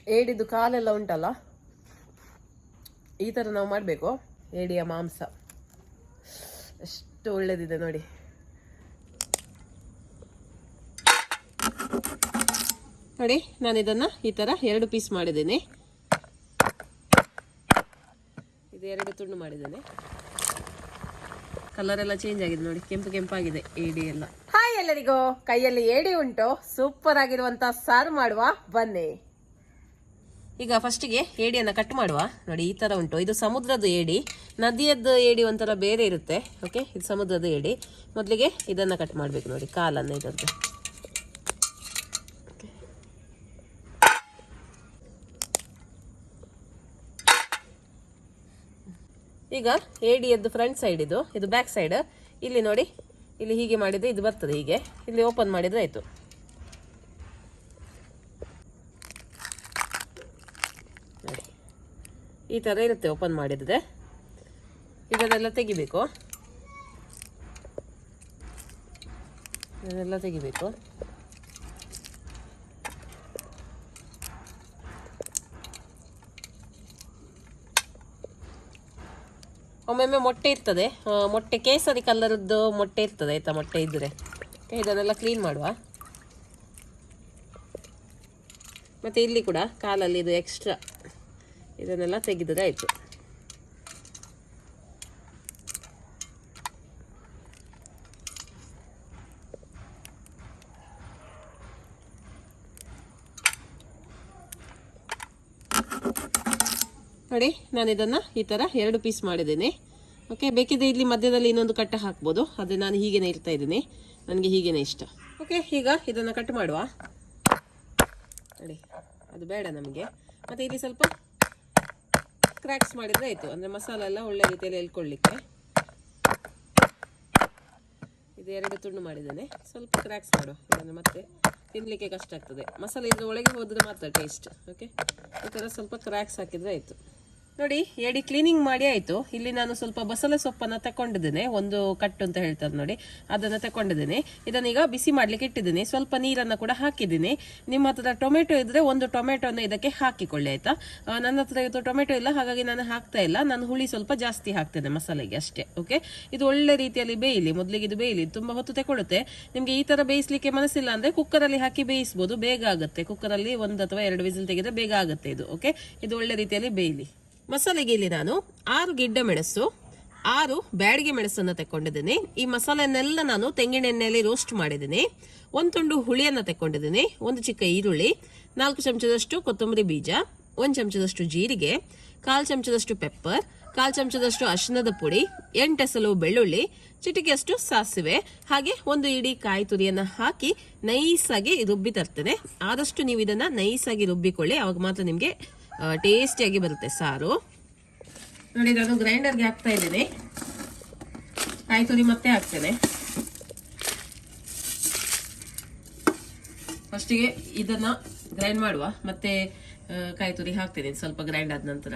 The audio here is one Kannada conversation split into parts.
ಏಡಿದು ಕಾಲೆಲ್ಲ ಉಂಟಲ್ಲ, ಈ ಥರ ನಾವು ಮಾಡಬೇಕು. ಏಡಿಯ ಮಾಂಸ ಎಷ್ಟು ಒಳ್ಳೆದಿದೆ ನೋಡಿ. ನೋಡಿ, ನಾನು ಇದನ್ನು ಈ ಥರ 2 ಪೀಸ್ ಮಾಡಿದ್ದೇನೆ. ಇದು 2 ತುಂಡು ಮಾಡಿದ್ದೇನೆ. ಕಲರ್ ಎಲ್ಲ ಚೇಂಜ್ ಆಗಿದೆ ನೋಡಿ, ಕೆಂಪು ಕೆಂಪಾಗಿದೆ ಏಡಿ ಎಲ್ಲ. ಹಾಯ್ ಎಲ್ಲರಿಗೂ, ಕೈಯಲ್ಲಿ ಏಡಿ ಉಂಟು. ಸೂಪರ್ ಆಗಿರುವಂತ ಸಾರು ಮಾಡುವ ಬನ್ನಿ. ಈಗ ಫಸ್ಟಿಗೆ ಏಡಿಯನ್ನ ಕಟ್ ಮಾಡುವ. ನೋಡಿ, ಈ ತರ ಉಂಟು. ಇದು ಸಮುದ್ರದ ಏಡಿ, ನದಿಯದ್ದು ಏಡಿ ಒಂಥರ ಬೇರೆ ಇರುತ್ತೆ. ಓಕೆ, ಇದು ಸಮುದ್ರದ ಏಡಿ. ಮೊದಲಿಗೆ ಇದನ್ನ ಕಟ್ ಮಾಡಬೇಕು. ನೋಡಿ, ಕಾಲನ್ನ ಇದದ್ದು. ಈಗ ಏಡಿಯದ್ದು ಫ್ರಂಟ್ ಸೈಡ್ ಇದು ಬ್ಯಾಕ್ ಸೈಡ್. ಇಲ್ಲಿ ನೋಡಿ, ಇಲ್ಲಿ ಹೀಗೆ ಮಾಡಿದ್ರೆ ಇದು ಬರ್ತದೆ. ಹೀಗೆ ಇಲ್ಲಿ ಓಪನ್ ಮಾಡಿದ್ರೆ ಆಯ್ತು. ನೋಡಿ, ಈ ತರ ಇರುತ್ತೆ ಓಪನ್ ಮಾಡಿದ್ರೆ. ಇದನ್ನೆಲ್ಲ ತೆಗಿಬೇಕು. ಒಮ್ಮೊಮ್ಮೆ ಮೊಟ್ಟೆ ಇರ್ತದೆ, ಮೊಟ್ಟೆ ಕೇಸರಿ ಕಲರ್ದು ಮೊಟ್ಟೆ ಇರ್ತದೆ ಆಯ್ತಾ. ಮೊಟ್ಟೆ ಇದ್ರೆ ಇದನ್ನೆಲ್ಲ ಕ್ಲೀನ್ ಮಾಡುವ. ಮತ್ತೆ ಇಲ್ಲಿ ಕೂಡ ಕಾಲಲ್ಲಿ ಇದು ಎಕ್ಸ್ಟ್ರಾ, ಇದನ್ನೆಲ್ಲ ತೆಗೆದರೆ ಆಯ್ತು. ನೋಡಿ, ನಾನು ಇದನ್ನು ಈ ಥರ 2 ಪೀಸ್ ಮಾಡಿದ್ದೇನೆ. ಓಕೆ, ಬೇಕಿದ್ರೆ ಇಲ್ಲಿ ಮಧ್ಯದಲ್ಲಿ ಇನ್ನೊಂದು ಕಟ್ ಹಾಕ್ಬೋದು. ಅದೇ ನಾನು ಹೀಗೇನೆ ಇಡ್ತಾ ಇದ್ದೀನಿ, ನನಗೆ ಹೀಗೇನೆ ಇಷ್ಟ. ಓಕೆ, ಈಗ ಇದನ್ನು ಕಟ್ ಮಾಡುವ. ನೋಡಿ, ಅದು ಬೇಡ ನಮಗೆ. ಮತ್ತು ಇಲ್ಲಿ ಸ್ವಲ್ಪ ಕ್ರ್ಯಾಕ್ಸ್ ಮಾಡಿದರೆ ಆಯಿತು, ಅಂದರೆ ಮಸಾಲೆ ಎಲ್ಲ ಒಳ್ಳೆ ರೀತಿಯಲ್ಲಿ ಎಳ್ಕೊಳ್ಳಿಕ್ಕೆ. ಇದು 2 ತುಂಡು ಮಾಡಿದ್ದೇನೆ. ಸ್ವಲ್ಪ ಕ್ರ್ಯಾಕ್ಸ್ ಮಾಡುವ, ಇದನ್ನು ಮತ್ತೆ ತಿನ್ನಲಿಕ್ಕೆ ಕಷ್ಟ ಆಗ್ತದೆ. ಮಸಾಲೆ ಇದ್ರ ಒಳಗೆ ಹೋದರೆ ಮಾತ್ರ ಟೇಸ್ಟ್. ಓಕೆ, ಈ ಥರ ಸ್ವಲ್ಪ ಕ್ರ್ಯಾಕ್ಸ್ ಹಾಕಿದರೆ ಆಯಿತು. ನೋಡಿ, ಏಡಿ ಕ್ಲೀನಿಂಗ್ ಮಾಡಿ ಆಯಿತು. ಇಲ್ಲಿ ನಾನು ಸ್ವಲ್ಪ ಬಸಳೆ ಸೊಪ್ಪನ್ನು ತಗೊಂಡಿದ್ದೇನೆ, ಒಂದು ಕಟ್ಟು ಅಂತ ಹೇಳ್ತಾರೆ ನೋಡಿ, ಅದನ್ನು ತಗೊಂಡಿದ್ದೇನೆ. ಇದನ್ನೀಗ ಬಿಸಿ ಮಾಡಲಿಕ್ಕೆ ಇಟ್ಟಿದ್ದೀನಿ. ಸ್ವಲ್ಪ ನೀರನ್ನು ಕೂಡ ಹಾಕಿದ್ದೀನಿ. ನಿಮ್ಮ ಹತ್ರ ಟೊಮೆಟೊ ಇದ್ದರೆ ಒಂದು ಟೊಮೆಟೊನ ಇದಕ್ಕೆ ಹಾಕಿಕೊಳ್ಳಿ ಆಯಿತಾ. ನನ್ನ ಹತ್ರ ಇವತ್ತು ಟೊಮೆಟೊ ಇಲ್ಲ, ಹಾಗಾಗಿ ನಾನು ಹಾಕ್ತಾ ಇಲ್ಲ. ನಾನು ಹುಳಿ ಸ್ವಲ್ಪ ಜಾಸ್ತಿ ಹಾಕ್ತೇನೆ ಮಸಾಲೆಗೆ ಅಷ್ಟೇ. ಓಕೆ, ಇದು ಒಳ್ಳೆ ರೀತಿಯಲ್ಲಿ ಬೇಯಲಿ. ಮೊದಲಿಗೆ ಇದು ಬೇಯಲಿ, ತುಂಬ ಹೊತ್ತು ತಗೊಳುತ್ತೆ. ನಿಮಗೆ ಈ ಥರ ಬೇಯಿಸಲಿಕ್ಕೆ ಮನಸ್ಸಿಲ್ಲ ಅಂದರೆ ಕುಕ್ಕರಲ್ಲಿ ಹಾಕಿ ಬೇಯಿಸ್ಬೋದು, ಬೇಗ ಆಗುತ್ತೆ. ಕುಕ್ಕರಲ್ಲಿ 1 ಅಥವಾ 2 ವಿಸಿಲ್ ತೆಗೆದ್ರೆ ಬೇಗ ಆಗುತ್ತೆ ಇದು. ಓಕೆ, ಇದು ಒಳ್ಳೆ ರೀತಿಯಲ್ಲಿ ಬೇಯಲಿ. ಮಸಾಲೆಗೆ ಇಲ್ಲಿ ನಾನು 6 ಗಿಡ್ಡ ಮೆಣಸು, 6 ಬ್ಯಾಡಿಗೆ ಮೆಣಸನ್ನು ತಗೊಂಡಿದ್ದೀನಿ. ಈ ಮಸಾಲೆನೆಲ್ಲ ನಾನು ತೆಂಗಿನ ಎಣ್ಣೆಯಲ್ಲಿ ರೋಸ್ಟ್ ಮಾಡಿದ್ದೀನಿ. 1 ತುಂಡು ಹುಳಿಯನ್ನು ತಗೊಂಡಿದ್ದೀನಿ, 1 ಚಿಕ್ಕ ಈರುಳ್ಳಿ, 4 ಚಮಚದಷ್ಟು ಕೊತ್ತಂಬರಿ ಬೀಜ, 1 ಚಮಚದಷ್ಟು ಜೀರಿಗೆ, 1/4 ಚಮಚದಷ್ಟು ಪೆಪ್ಪರ್, 1/4 ಚಮಚದಷ್ಟು ಅರಿಶಿಣದ ಪುಡಿ, 8 ಎಸಳು ಬೆಳ್ಳುಳ್ಳಿ, ಚಿಟಿಕೆಯಷ್ಟು ಸಾಸಿವೆ, ಹಾಗೆ 1 ಇಡೀ ಕಾಯಿ ತುರಿಯನ್ನು ಹಾಕಿ ನೈಸಾಗಿ ರುಬ್ಬಿ ತರ್ತೇನೆ. ಆದಷ್ಟು ನೀವು ಇದನ್ನ ನೈಸಾಗಿ ರುಬ್ಬಿಕೊಳ್ಳಿ, ಅವಾಗ ಮಾತ್ರ ನಿಮಗೆ ಟೇಸ್ಟಿಯಾಗಿ ಬರುತ್ತೆ ಸಾರು. ನೋಡಿ, ನಾನು ಗ್ರೈಂಡರ್ಗೆ ಹಾಕ್ತಾ ಇದ್ದೇನೆ. ಕಾಯಿ ತುರಿ ಮತ್ತೆ ಹಾಕ್ತೇನೆ. ಫಸ್ಟಿಗೆ ಇದನ್ನ ಗ್ರೈಂಡ್ ಮಾಡುವ, ಮತ್ತೆ ಕಾಯಿ ತುರಿ ಹಾಕ್ತೇನೆ ಸ್ವಲ್ಪ ಗ್ರೈಂಡ್ ಆದ ನಂತರ.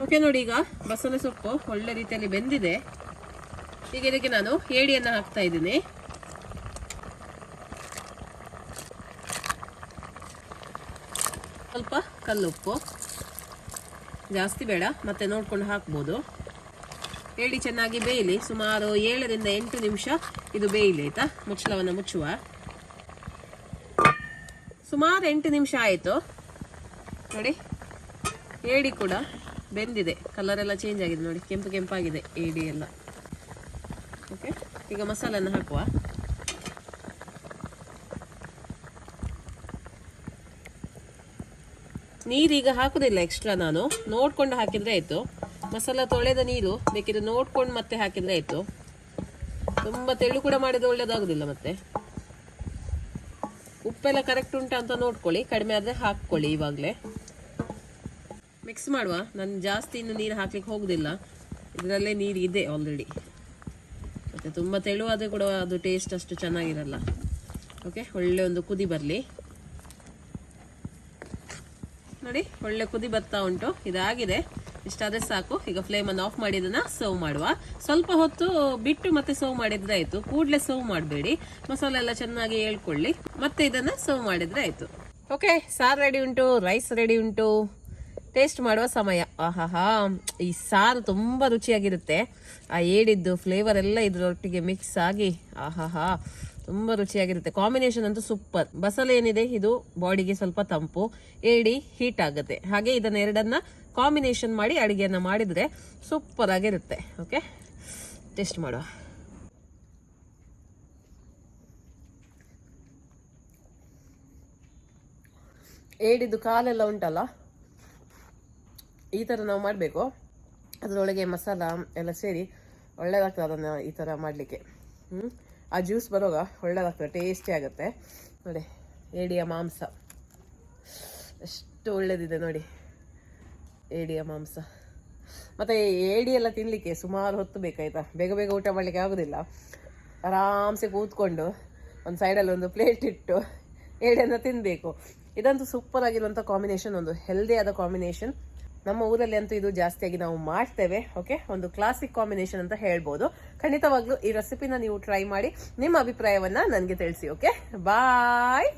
ಓಕೆ, ನೋಡಿ, ಈಗ ಬಸಳೆ ಸೊಪ್ಪು ಒಳ್ಳೆ ರೀತಿಯಲ್ಲಿ ಬೆಂದಿದೆ. ಈಗ ಇದಕ್ಕೆ ನಾನು ಏಡಿಯನ್ನು ಹಾಕ್ತಾ ಇದ್ದೀನಿ. ಸ್ವಲ್ಪ ಕಲ್ಲುಪ್ಪು, ಜಾಸ್ತಿ ಬೇಡ, ಮತ್ತೆ ನೋಡ್ಕೊಂಡು ಹಾಕ್ಬೋದು. ಏಡಿ ಚೆನ್ನಾಗಿ ಬೇಯಲಿ, ಸುಮಾರು 7 ರಿಂದ 8 ನಿಮಿಷ ಇದು ಬೇಯಲಿ ಆಯ್ತಾ. ಮುಚ್ಚಳವನ್ನು ಮುಚ್ಚುವ. ಸುಮಾರು 8 ನಿಮಿಷ ಆಯಿತು. ನೋಡಿ, ಏಡಿ ಕೂಡ ಬೆಂದಿದೆ, ಕಲರ್ ಎಲ್ಲ ಚೇಂಜ್ ಆಗಿದೆ ನೋಡಿ, ಕೆಂಪು ಕೆಂಪಾಗಿದೆ ಏಡಿ ಎಲ್ಲ. ಓಕೆ, ಈಗ ಮಸಾಲನ್ನು ಹಾಕುವ. ನೀರೀಗ ಹಾಕುದಿಲ್ಲ ಎಕ್ಸ್ಟ್ರಾ, ನಾನು ನೋಡ್ಕೊಂಡು ಹಾಕಿದ್ರೆ ಆಯ್ತು. ಮಸಾಲ ತೊಳೆದ ನೀರು ಬೇಕಿದ್ರೆ ನೋಡ್ಕೊಂಡು ಮತ್ತೆ ಹಾಕಿದ್ರೆ ಆಯ್ತು. ತುಂಬ ತೆಳು ಕೂಡ ಮಾಡಿದ್ರೆ ಒಳ್ಳೇದಾಗುದಿಲ್ಲ. ಮತ್ತೆ ಉಪ್ಪೆಲ್ಲ ಕರೆಕ್ಟ್ ಉಂಟಾ ಅಂತ ನೋಡ್ಕೊಳ್ಳಿ, ಕಡಿಮೆ ಆದರೆ ಹಾಕ್ಕೊಳ್ಳಿ. ಇವಾಗಲೇ ಮಿಕ್ಸ್ ಮಾಡುವ. ನಾನು ಜಾಸ್ತಿ ಇನ್ನು ನೀರು ಹಾಕ್ಲಿಕ್ಕೆ ಹೋಗುದಿಲ್ಲ, ಇದರಲ್ಲೇ ನೀರು ಇದೆ ಆಲ್ರೆಡಿ. ಮತ್ತೆ ತುಂಬ ತೆಳುವಾದರೆ ಕೂಡ ಅದು ಟೇಸ್ಟ್ ಅಷ್ಟು ಚೆನ್ನಾಗಿರಲ್ಲ. ಓಕೆ, ಒಳ್ಳೆ ಒಂದು ಕುದಿ ಬರಲಿ. ನೋಡಿ, ಒಳ್ಳೆ ಕುದಿ ಬರ್ತಾ ಉಂಟು. ಇದಾಗಿದೆ. ಇಷ್ಟಾದ್ರೆ ಸಾಕು. ಈಗ ಫ್ಲೇಮನ್ನು ಆಫ್ ಮಾಡಿ ಇದನ್ನ ಸರ್ವ್ ಮಾಡುವ. ಸ್ವಲ್ಪ ಹೊತ್ತು ಬಿಟ್ಟು ಮತ್ತೆ ಸರ್ವ್ ಮಾಡಿದ್ರೆ ಆಯ್ತು, ಕೂಡಲೇ ಸರ್ವ್ ಮಾಡಬೇಡಿ. ಮಸಾಲೆ ಎಲ್ಲ ಚೆನ್ನಾಗಿ ಹೇಳ್ಕೊಳ್ಳಿ, ಮತ್ತೆ ಇದನ್ನ ಸರ್ವ್ ಮಾಡಿದ್ರೆ ಆಯ್ತು. ಓಕೆ, ಸಾರು ರೆಡಿ ಉಂಟು, ರೈಸ್ ರೆಡಿ ಉಂಟು. ಟೇಸ್ಟ್ ಮಾಡುವ ಸಮಯ. ಆಹಾಹಾ, ಈ ಸಾರು ತುಂಬಾ ರುಚಿಯಾಗಿರುತ್ತೆ. ಆ ಏಡಿದ್ದು ಫ್ಲೇವರ್ ಎಲ್ಲ ಇದ್ರೊಟ್ಟಿಗೆ ಮಿಕ್ಸ್ ಆಗಿ ಆಹಾಹಾ ತುಂಬಾ ರುಚಿಯಾಗಿರುತ್ತೆ. ಕಾಂಬಿನೇಷನ್ ಅಂತೂ ಸೂಪರ್. ಬಸಳೆ ಏನಿದೆ ಇದು ಬಾಡಿಗೆ ಸ್ವಲ್ಪ ತಂಪು, ಏಡಿ ಹೀಟ್ ಆಗುತ್ತೆ. ಹಾಗೆ ಇದನ್ನ ಎರಡನ್ನ ಕಾಂಬಿನೇಷನ್ ಮಾಡಿ ಅಡಿಗೆಯನ್ನ ಮಾಡಿದ್ರೆ ಸೂಪರ್ ಆಗಿರುತ್ತೆ. ಓಕೆ, ಟೇಸ್ಟ್ ಮಾಡುವ. ಏಡಿದ್ದು ಕಾಲೆಲ್ಲ ಉಂಟಲ್ಲ, ಈ ತರ ನಾವು ಮಾಡಬೇಕು. ಅದರೊಳಗೆ ಮಸಾಲ ಎಲ್ಲ ಸೇರಿ ಒಳ್ಳೇದಾಗ್ತದೆ ಅದನ್ನ ಈ ತರ ಮಾಡ್ಲಿಕ್ಕೆ. ಆ ಜ್ಯೂಸ್ ಬರುವಾಗ ಒಳ್ಳೇದಾಗ್ತದೆ, ಟೇಸ್ಟಿ ಆಗುತ್ತೆ. ನೋಡಿ ಏಡಿಯ ಮಾಂಸ ಎಷ್ಟು ಒಳ್ಳೇದಿದೆ ನೋಡಿ, ಏಡಿಯ ಮಾಂಸ. ಮತ್ತೆ ಏಡಿ ಎಲ್ಲ ತಿನ್ಲಿಕ್ಕೆ ಸುಮಾರು ಹೊತ್ತು ಬೇಕಾಯ್ತಾ, ಬೇಗ ಬೇಗ ಊಟ ಮಾಡ್ಲಿಕ್ಕೆ ಆಗುದಿಲ್ಲ. ಆರಾಮ್ಸೆ ಕೂತ್ಕೊಂಡು ಒಂದು ಸೈಡಲ್ಲಿ ಒಂದು ಪ್ಲೇಟ್ ಇಟ್ಟು ಏಡಿಯನ್ನು ತಿನ್ಬೇಕು. ಇದಂತೂ ಸೂಪರ್ ಆಗಿರುವಂಥ ಕಾಂಬಿನೇಷನ್, ಒಂದು ಹೆಲ್ದಿ ಆದ ಕಾಂಬಿನೇಷನ್. ನಮ್ಮ ಊರಲ್ಲಿ ಅಂತೂ ಇದು ಜಾಸ್ತಿಯಾಗಿ ನಾವು ಮಾಡ್ತೇವೆ. ಓಕೆ, ಒಂದು ಕ್ಲಾಸಿಕ್ ಕಾಂಬಿನೇಷನ್ ಅಂತ ಹೇಳ್ಬೋದು. ಖಂಡಿತವಾಗ್ಲೂ ಈ ರೆಸಿಪಿನ ನೀವು ಟ್ರೈ ಮಾಡಿ ನಿಮ್ಮ ಅಭಿಪ್ರಾಯವನ್ನ ನನಗೆ ತಿಳಿಸಿ. ಓಕೆ, ಬಾಯ್.